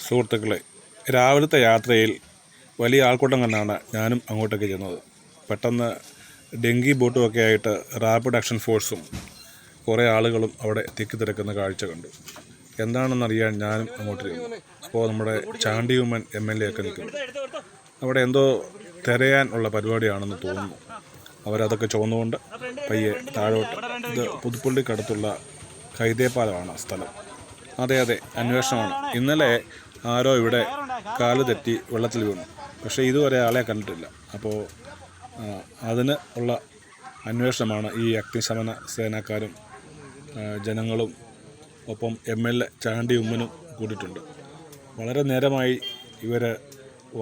സുഹൃത്തുക്കളെ, രാവിലത്തെ യാത്രയിൽ വലിയ ആൾക്കൂട്ടം കണ്ടാണ് ഞാനും അങ്ങോട്ടേക്ക് ചെന്നത്. പെട്ടെന്ന് ഡെങ്കി ബോട്ടുമൊക്കെ ആയിട്ട് റാപ്പിഡ് ആക്ഷൻ ഫോഴ്സും കുറേ ആളുകളും അവിടെ തിക്കിത്തിരക്കുന്ന കാഴ്ച കണ്ടു. എന്താണെന്നറിയാൻ ഞാനും അങ്ങോട്ട് ചെന്നു. അപ്പോൾ നമ്മുടെ ചാണ്ടി ഉമ്മൻ MLA ഒക്കെ നിൽക്കുന്നു. അവിടെ എന്തോ തിരയാൻ ഉള്ള പരിപാടിയാണെന്ന് തോന്നുന്നു. അവരതൊക്കെ ചുവന്നുകൊണ്ട് പയ്യെ താഴോട്ട്, ഇത് പുതുപ്പള്ളിക്കടുത്തുള്ള കൈതേപ്പാലമാണ് സ്ഥലം. അതെ, അന്വേഷണമാണ്. ഇന്നലെ ആരോ ഇവിടെ കാല് തെറ്റി വെള്ളത്തിൽ വീണു. പക്ഷേ ഇതുവരെ ആളെ കണ്ടിട്ടില്ല. അപ്പോൾ അതിന് ഉള്ള അന്വേഷണമാണ് ഈ അഗ്നിശമന സേനക്കാരും ജനങ്ങളും ഒപ്പം MLA ചാണ്ടി ഉമ്മനും കൂടിയിട്ടുണ്ട്. വളരെ നേരമായി ഇവർ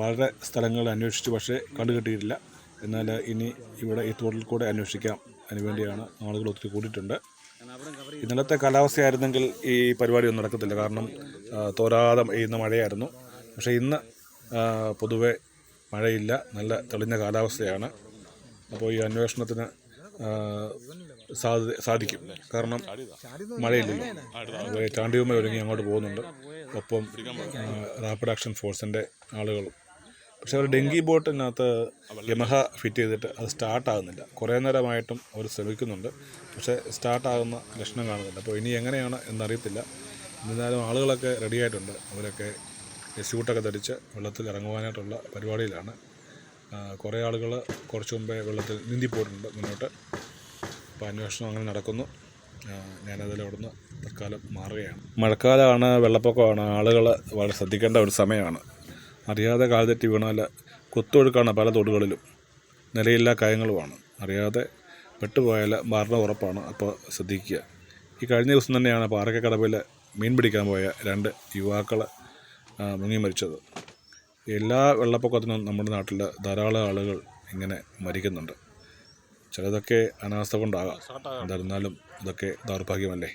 വളരെ സ്ഥലങ്ങൾ അന്വേഷിച്ചു, പക്ഷേ കണ്ടുകിട്ടിയിട്ടില്ല. എന്നാൽ ഇനി ഇവിടെ ഈ തോട്ടിൽ കൂടെ അന്വേഷിക്കാം. അതിനുവേണ്ടിയാണ് ആളുകൾ ഒത്തിരി കൂടിയിട്ടുണ്ട്. ഇന്നലത്തെ കാലാവസ്ഥയായിരുന്നെങ്കിൽ ഈ പരിപാടിയൊന്നും നടക്കത്തില്ല. കാരണം തോരാതെ പെയ്യുന്ന മഴയായിരുന്നു. പക്ഷേ ഇന്ന് പൊതുവെ മഴയില്ല, നല്ല തെളിഞ്ഞ കാലാവസ്ഥയാണ്. അപ്പോൾ ഈ അന്വേഷണത്തിന് സാധിക്കും. കാരണം മഴയില്ലല്ലോ. ചാണ്ടിയുമ്മ ഒരുങ്ങി അങ്ങോട്ട് പോകുന്നുണ്ട്, ഒപ്പം റാപ്പിഡ് ആക്ഷൻ ഫോഴ്സിൻ്റെ ആളുകളും. പക്ഷേ അവർ ഡെങ്കി ബോട്ടിനകത്ത് യമഹ ഫിറ്റ് ചെയ്തിട്ട് അത് സ്റ്റാർട്ടാകുന്നില്ല. കുറേ നേരമായിട്ടും അവർ ശ്രമിക്കുന്നുണ്ട്, പക്ഷേ സ്റ്റാർട്ടാകുന്ന ലക്ഷണം കാണുന്നില്ല. അപ്പോൾ ഇനി എങ്ങനെയാണ് എന്നറിയത്തില്ല. എന്നിരുന്നാലും ആളുകളൊക്കെ റെഡിയായിട്ടുണ്ട്. അവരൊക്കെ സ്യൂട്ടൊക്കെ ധരിച്ച് വെള്ളത്തിൽ ഇറങ്ങുവാനായിട്ടുള്ള പരിപാടിയിലാണ്. കുറേ ആളുകൾ കുറച്ച് മുമ്പേ വെള്ളത്തിൽ നീന്തിപ്പോയിട്ടുണ്ട് മുന്നോട്ട്. അപ്പോൾ അന്വേഷണം അങ്ങനെ നടക്കുന്നു. ഞാനതിൽ അവിടുന്ന് തൽക്കാലം മാറുകയാണ്. മഴക്കാലമാണ്, വെള്ളപ്പൊക്കമാണ്. ആളുകൾ വളരെ ശ്രദ്ധിക്കേണ്ട ഒരു സമയമാണ്. അറിയാതെ കാൽ തെറ്റി വീണാൽ കുത്തൊഴുക്കാണ് പല തോടുകളിലും. നിലയില്ലാ കായങ്ങളുമാണ്. അറിയാതെ പെട്ടുപോയാൽ മരണ ഉറപ്പാണ്. അപ്പോൾ ശ്രദ്ധിക്കുക. ഈ കഴിഞ്ഞ ദിവസം തന്നെയാണ് പാറക്കക്കടവിൽ മീൻ പിടിക്കാൻ പോയ 2 യുവാക്കൾ മുങ്ങി മരിച്ചത്. എല്ലാ വെള്ളപ്പൊക്കത്തിനും നമ്മുടെ നാട്ടിൽ ധാരാളം ആളുകൾ ഇങ്ങനെ മരിക്കുന്നുണ്ട്. ചിലതൊക്കെ അനാസ്ഥ കൊണ്ടാകാം. എന്നിരുന്നാലും ഇതൊക്കെ ദൗർഭാഗ്യമല്ലേ.